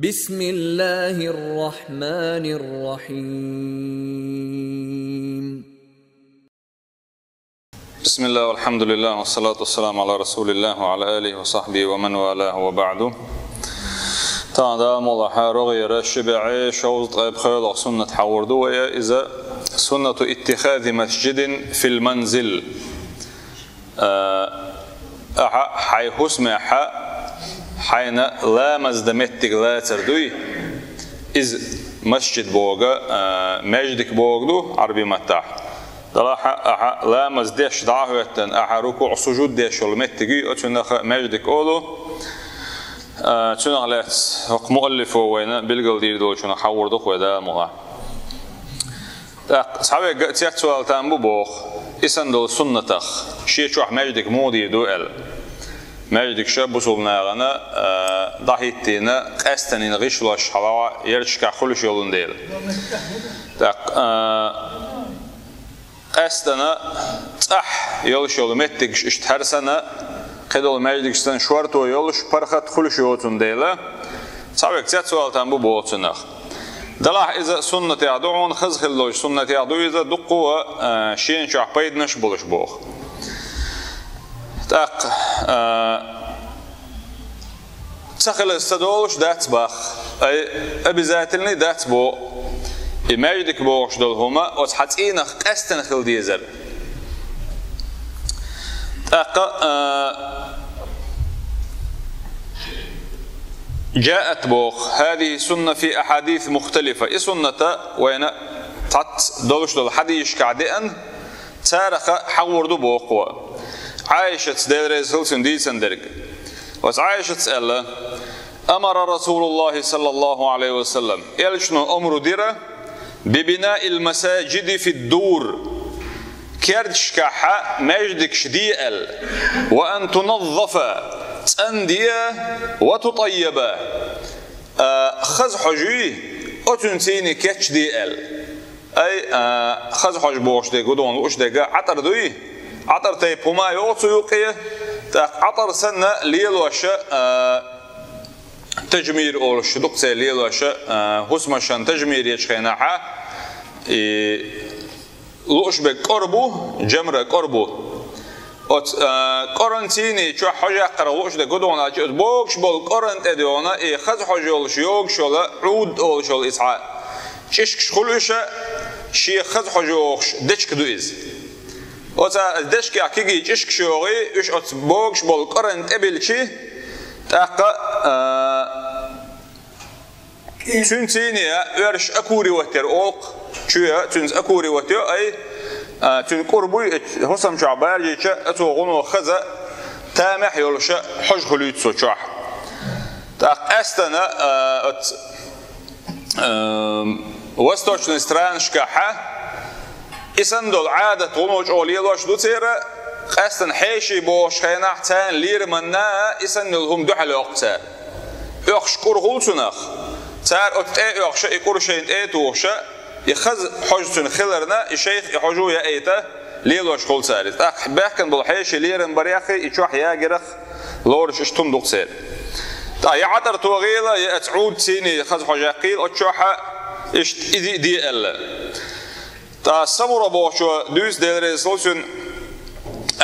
بسم الله الرحمن الرحيم. بسم الله والحمد لله والصلاة والسلام على رسول الله وعلى آله وصحبه ومن والاه وبعده. تعالى ملاحظة غير شبعي شوط غيب خير سنة حوردو وهي إذا سنة اتخاذ مسجد في المنزل حي حسم حين لا مزدمتك لا تردوي إذ مسجد بوغا مجدك بوغدو عربي متاح دلاحة لا مزدش دعوتن ركوع سجود ديش المتجي أتنخ مجدك أولو تنخ لات مؤلف وين بالقل دير دول شنو حوردك ودا مغا صحابي تيات سؤال تنبو بوخ إسان دول سنتخ شيء شوح مجدك مودي دوئل مجدك شاب بصولنا غنا ضحيتنا قستنين غشلاش حلاوة يرشكا خلش يولون ديل قستنا صح يولش يولو متك اشتهر سنة قدول مجدك ستن شوارتو يولش برخت خلش يولتون ديلا صحابك تيات سؤال تنبو بوغتنخ دلاح إذا سنة يعدوون خزخ اللوش سنة يعدو إذا دقوا شين شوح بيد نشبولش بوخ تخل استدولش دات باخ أي أبزاتلني دات بو إماجدك بوغش دول هما وتحتينخ قستنخل ديزر جاءت بوخ هذه سنة في أحاديث مختلفة إيه سنة وين تات دولش دول حديش كعدئن تارخ حوردو بوخوا عائشة ديريز هلسن دي سندرق وعائشة تسأل أمر رسول الله صلى الله عليه وسلم يلشنو أمر ديرة ببناء المساجد في الدور كيردش كحا مجدك شديئل وأن تنظف تأندية وتطيب خز حجي أتنسيني كتش ديئل أي خز حج بوش دي قدون وش دي عطر دوي عطر تي بوما يوصو يوقيه عطر سنة ليلوشة تجمير أولش دقسي ليلوشة هسمشان تجمير يشخيناها لوش بقربو جمرة قربو قرنتيني شو حاجة قروش ده قدوان أجد بوكش بول قرنت أديونا خز حاجة أولش يوقش ولا عود أولش ولا إسعاء شيش خلوشة شي خز حاجة أولش دشك دويز وتا دشك أكيد شيش شوغي إيش أت بوكش بول قرنت أبيلشي تاقة تنتيني ورش أكوري وتر أوق شو تنز أكوري وتر أي تن قربو حسام شعبار جيشة أتوغنو خزا تامح يولشة حج خليت سوشاح تاق أستنا وستوش نستران شكاحة إسان دول عادة طنوج أوليلوش دو تيرا أستن حيشي بوش خيناح تان لير منا إسان نلهم دوحل أقتار يخش قرغول سنخ تار أتأي يخش إقرشين توخشة يخز حجتن خلرنا الشيخ يحجو يا ايته ليلوش خول سارت بحكن بالحيش ليرن برياخي يشوح يا جرخ لورش اشتم دوق سار تا يعطر توغيله يتعود سيني خز حجاقيل اتشوحه اشت دي ال تا سمر بوشو دوس ديريسولشن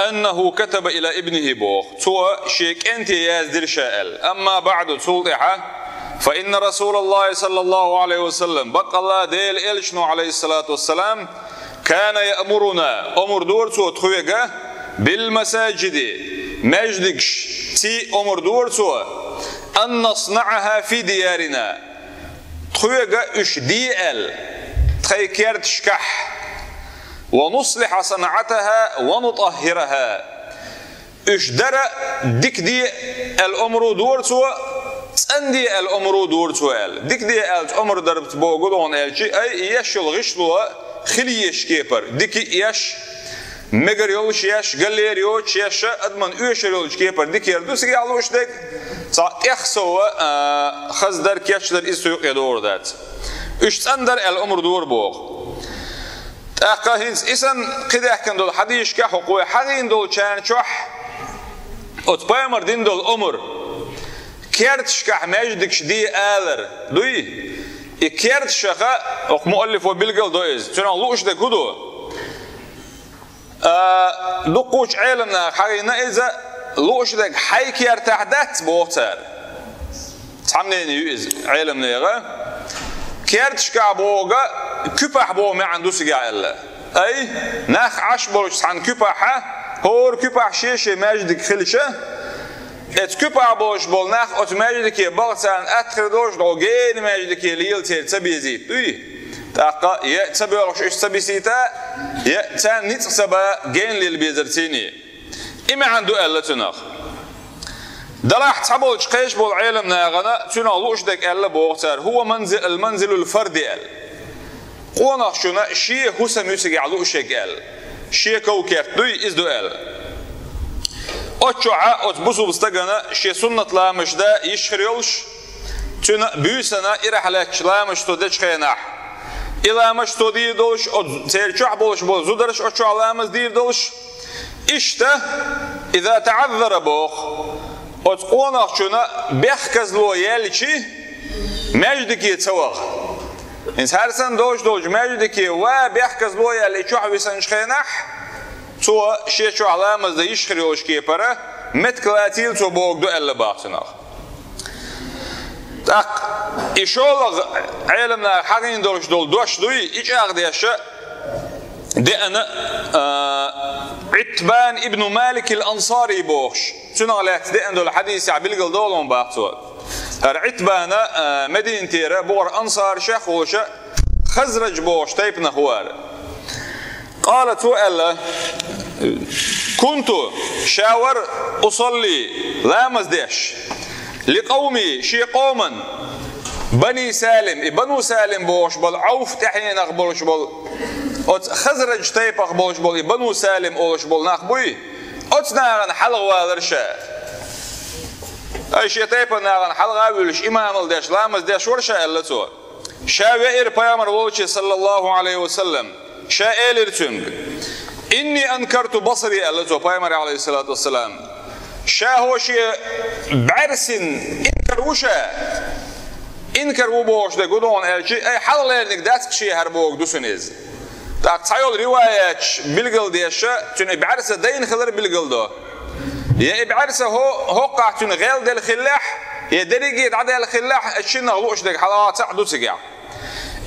انه كتب الى ابنه بوخ تو شيك انت يازدر شائل اما بعد تصلحه فإن رسول الله صلى الله عليه وسلم بقى الله ديل إلشنو عليه الصلاة والسلام كان يأمرنا أمر دورتو تخويقه بالمساجد مجدكش تي أمر دورتو أن نصنعها في ديارنا تخويقه إش ديال تخيكيرت شكح ونصلح صنعتها ونطهرها إش درى ديك دي الأمر دورتو عندي الأمر دور سؤال ديك دي الأمر دربت بوجودون الشيء أي يش الغشلوه خليش كيبر ديك يش مجر يولش يش قلير يوش يش أدمن يش يولش كيبر ديك يردوس يعلوش ديك صار إخسوا خزدر كيشدر إسوق يدور ذات إيش عندر الأمر دور بوق تأكهنس إسن كده كان دول حديش كحقوق حدين دول كان شح أتبايمر دين دول أمر كيرتشكح مجدك شدي آلر دوي كيرتشكا مؤلف وبالقل دويز تنا لوش ده كدو دقوش علمنا حقينا إذا لوش ده حي كيرتحدت بوتر تحملين يوز علمنا يغا كيرتشكا بوغا كبح بو ما عنده سجع إلا أي ناخ عش بولش عن كبحة هور كبح شيء مجدك خلشه كبح بولش بول ناخ أت مجدك يبغى عن أدخل دوش دوجين مجدك يليل تبي زيت دوي تاقا يتبيرش إيش تبي سيتا يتان نيت سبا جين للبيزرتيني إما عنده إلا تناخ دراح تحبولش قيش بول علم ناغنا تنالوش دك إلا بوغتر هو المنزل الفردي إل قونا شنا شيء هو سميسك علوش إل شيء كوكير دوي إزدو إل أتشوعة أتبصو بستغنا شيء سنة لامش دا يشخريولش تنا بيوسنا إرحلاتش لامش تودش خيناح إلامش تودير دولش تيرشوع بولش بول زودرش أتشوع لامش دير دولش إشته إذا تعذر بوخ أتقونا شنا بيخكز لو يالشي مجدك يتسوغ إنس هرسن دوش مجدك وبيخكز لو يالشي ويسنش خيناح تو شيء شو علامة ده يشخريوش كيبره متكلاتيل تو بوق دو إلا باقتنا تاق إشولغ علمنا حقين دولش دوش دوي إيش أغديش ده أنا عتبان ابن مالك الأنصاري بوش تنالات ده أندو الحديث عبيلقل دولون باقتوا عتبان مدينة تيرا بور أنصار شيخ وشا خزرج بوش تيبنا خوار قالت وألا كنت شاور أصلي لا مزدش لقومي شي قوما بني سالم بنو سالم بوش بل عوف تحين أخبرش بل خزرج تيب أخبرش بل بنو سالم أولش بل ناخبوي أتناغن حلغ والرشا أي شي تيب ناغن حلغ والرش إمام الدش لا مزدش ورشا ألا تو شاوئر بيامر ووشي صلى الله عليه وسلم شائل ارتنج إني أنكرت بصري الله بايمر عليه الصلاة والسلام شاهو شيء بعرسن إنكر وشا إنكر وبوش ده قدون أي أي حال لأنك داتك شيء هربوك دوسنيز تاك تحيل رواية بالقل ديشة تون بعرسه دين خلر بالقل ده يا بعرسه هو قاعتون غير ده الخلاح يا درجة عدد الخلاح الشنا غلوش ده حلوات تعدو تجع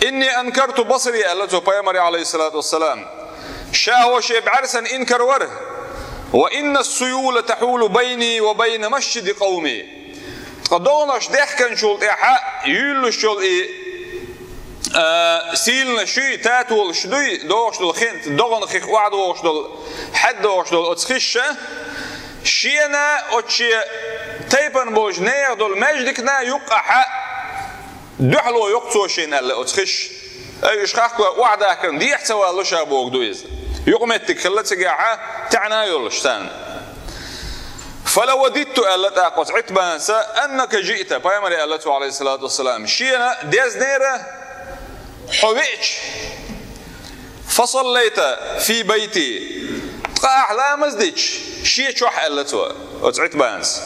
إني أنكرت بصري الله بايمر عليه الصلاة والسلام شاهو شيء بعرسا إنكر وره وإن السيول تحول بيني وبين مسجد قومي قدونش دحكن شول إحا يلو شول سيلنا شي تاتول شدوي دوش دول خنت دوغن خيخ وعد وش دول حد وش دول أتخشة شينا أتشي تيبن بوج نير دول مجدكنا يقع دحلو يقصو شين ألا أتخش أي إشخاق وعدا كان دي يحتوى الله شابوك دويز يقمتك خلتك جاعة تعنى يولشتان فلو وددت ألا تاقوت عتبانسا أنك جئت بايمري ألا عليه الصلاة والسلام شينا ديز نيرة حبيتش فصليت في بيتي أحلام مزدج شيء شوح ألا عتبانس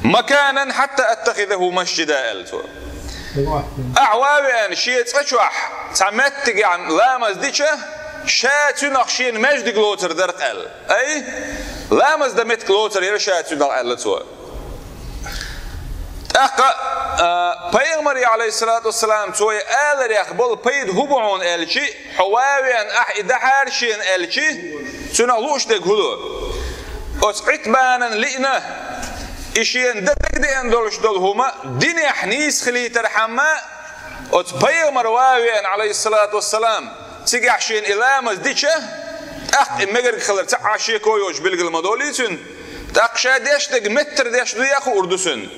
مكانا حتى أتخذه مسجدا ألا أعوابي أن شيء تشوح تعمدت عن لا مزدجة شاتو نقشين مجد قلوتر درت أل أي لا مزدمت قلوتر يرشاتو در أل تو أقا بيغمري عليه الصلاة والسلام توي آل يقبل بيد هبعون ألشي حواوي أن أحد حارشين ألشي تنغلوش دقهدو أتعتبانا لئنا إشيان دقدي أندولش دولهما دين يحنيس خلي ترحما أتبيغمر واوي عليه الصلاة والسلام تيجي عشين إلا مزديشة أخت إمجر خلر تعشي كويوش بالقل مدوليتون تأقشى ديش دق متر ديش دو ياخو أردوسن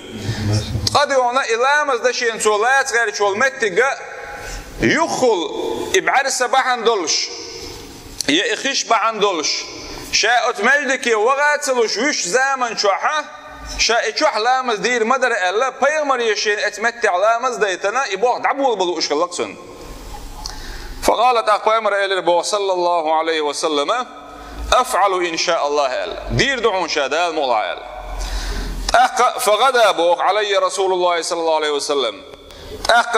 قديونا إلا مزدشين سولات غير شوال متقى يخل إبعرس بحن دولش يأخيش بحن دولش شاءت مجدك وغاتلوش وش زامن شوحة شاء شوح لامز دير مدر ألا بيغمر يشين اتمتع لامز ديتنا يبوغ دعبول بلو إشكالقسن فقالت أقوامر إلى صلى الله عليه وسلم أفعل إن شاء الله ألا دير دعون شادال موضع ألا فغدا بوق علي رسول الله صلى الله عليه وسلم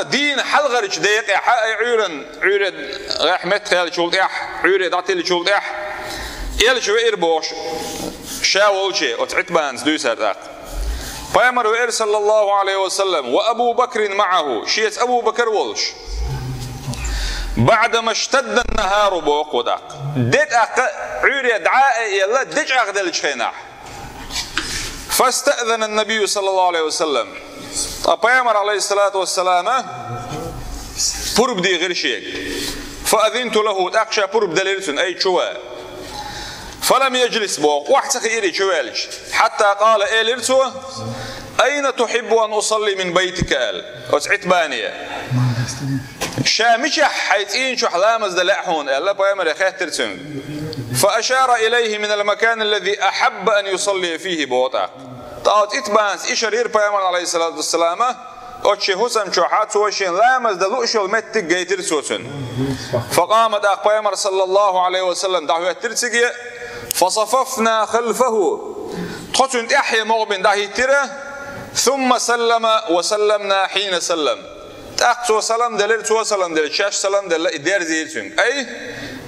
دين حلغرج ديق عيرن رحمت خيال شولت عيرن عتيل شولت شو إربوش شاول شيء وتعتبان دوسر فيامر صلى الله عليه وسلم وأبو بكر معه شيت أبو بكر ولش بعدما اشتد النهار بوق وداق ديت عيري دعاء يلا ديج أغدل شيناح فاستأذن النبي صلى الله عليه وسلم فيامر عليه الصلاة والسلام فرب دي غير شيء فأذنت له تأقشى فرب دليلتن أي شواء فلم يجلس بوق واحد إيري شوالج حتى قال إيلرتو أين تحب أن أصلي من بيتك قال وتعتبانية شامشة حيتين شو حلامز دلعهون ألا بيامر يخاترتن فأشار إليه من المكان الذي أحب أن يصلي فيه بوطا طاوت إتبانس إشرير بيامر عليه الصلاة والسلام أتشي حسن شوحات وشين لامز دلوشو المتك جيترسوتن فقامت بيامر صلى الله عليه وسلم دعوة ترسجي فصففنا خلفه تحسن أحيا مغبن داهي ترى ثم سلم وسلمنا حين سلم تأخذ سلام دليل تو سلام دليل شاش سلام دليل إدار زيلتون أي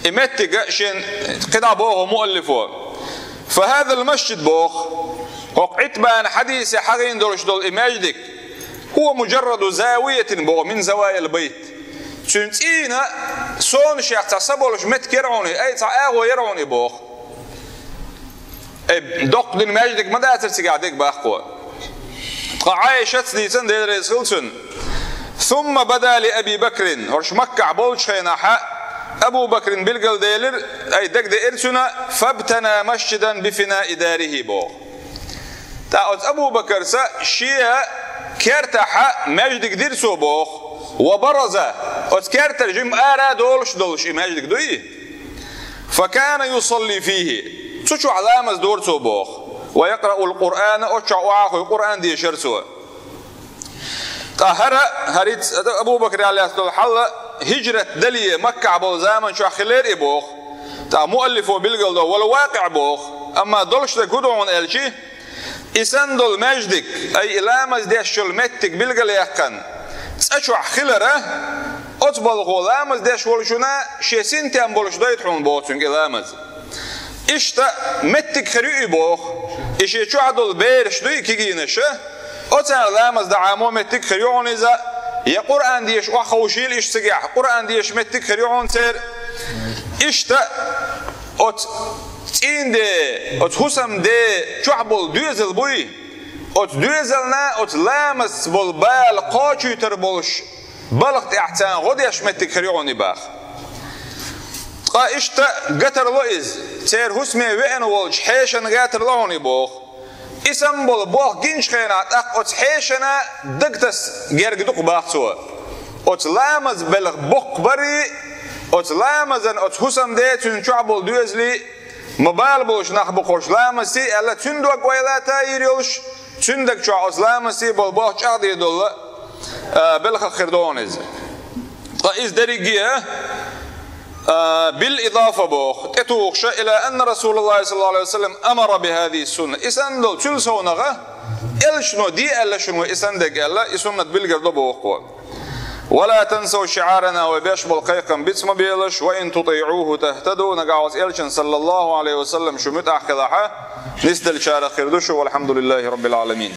إمتى شين قطع بوه مؤلفه فهذا المسجد بوخ وقعت بان حديث حقين دولش دول إماجدك هو مجرد زاوية بوه من زوايا البيت تنتينا سون شيخ تصبولش متكرعوني أي تعاهو يرعوني بوخ دق دين ماجدك ما داتر تقعدك باخوا عايشة ديتن دير رسولتن ثم بدا لأبي بكر هرش مكة بولش خيناحا أبو بكر بالقل ديلر أي دق ديرتنا فابتنى مسجدا بفناء داره بو تاوت أبو بكر سا شيا كرتاحا ماجدك ديرسو بوخ وبرز وتكرت الجم آرا دولش ماجدك دوي فكان يصلي فيه تشو علامة دورتو بوخ ويقرأ القرآن أشعو آخو القرآن دي شرسو هريت أبو بكر عليه الصلاة والسلام هجرة دلية مكة عبو زامن شو خلير إبوخ مؤلفه بالقلد والواقع بوخ أما دولش تكودعون ألشي إسان دول مجدك أي إلامز ديش شلمتك بالقل يحقن تأشوع خلره أتبال غلامز ديش ولشنا شيسين تيان بولش دايتحون بوتنك إلامز إشتا متك خريئي بوخ إشي شو عدول بيرش دوي كيجينشه أتان لامز دعامو متك خريعون إذا يا قرآن ديش وخوشيل إش سجع قرآن ديش متك خريعون سير إشتا أت تين دي أت حسم دي شعبول دوزل بوي أت دوزلنا أت لامز بالبال قاچو تربولش بلغت إحتان غديش متك خريعون باخ إشتا قتر لوئز سير حسمي وين والج حيشن قتر لوني بوخ اسم بوخ جنش خينات أت حيشنا دقتس جرق دق باخسوا أت لامز بلغ بق بري أت لامزن أت حسم دي تن شعبول دوزلي مبال بولش نخبقوش لامسي ألا تندوك ويلا تايريوش تندك شو أت لامسي بالبوخ شعدي دول بلغ خردونز إز دريقية بالإضافة بوخ تتوخش إلى أن رسول الله صلى الله عليه وسلم أمر بهذه السنة إسان دول تل سونغة إلشنو دي ألشنو إسان دك ألا إسنة بالقرد بوخ ولا تنسوا شعارنا وبيش بالقيقم بيتسم بيلش وإن تطيعوه تهتدوا نقعوز إلشن صلى الله عليه وسلم شمت أحكذاها نسدل شارع خردوش والحمد لله رب العالمين.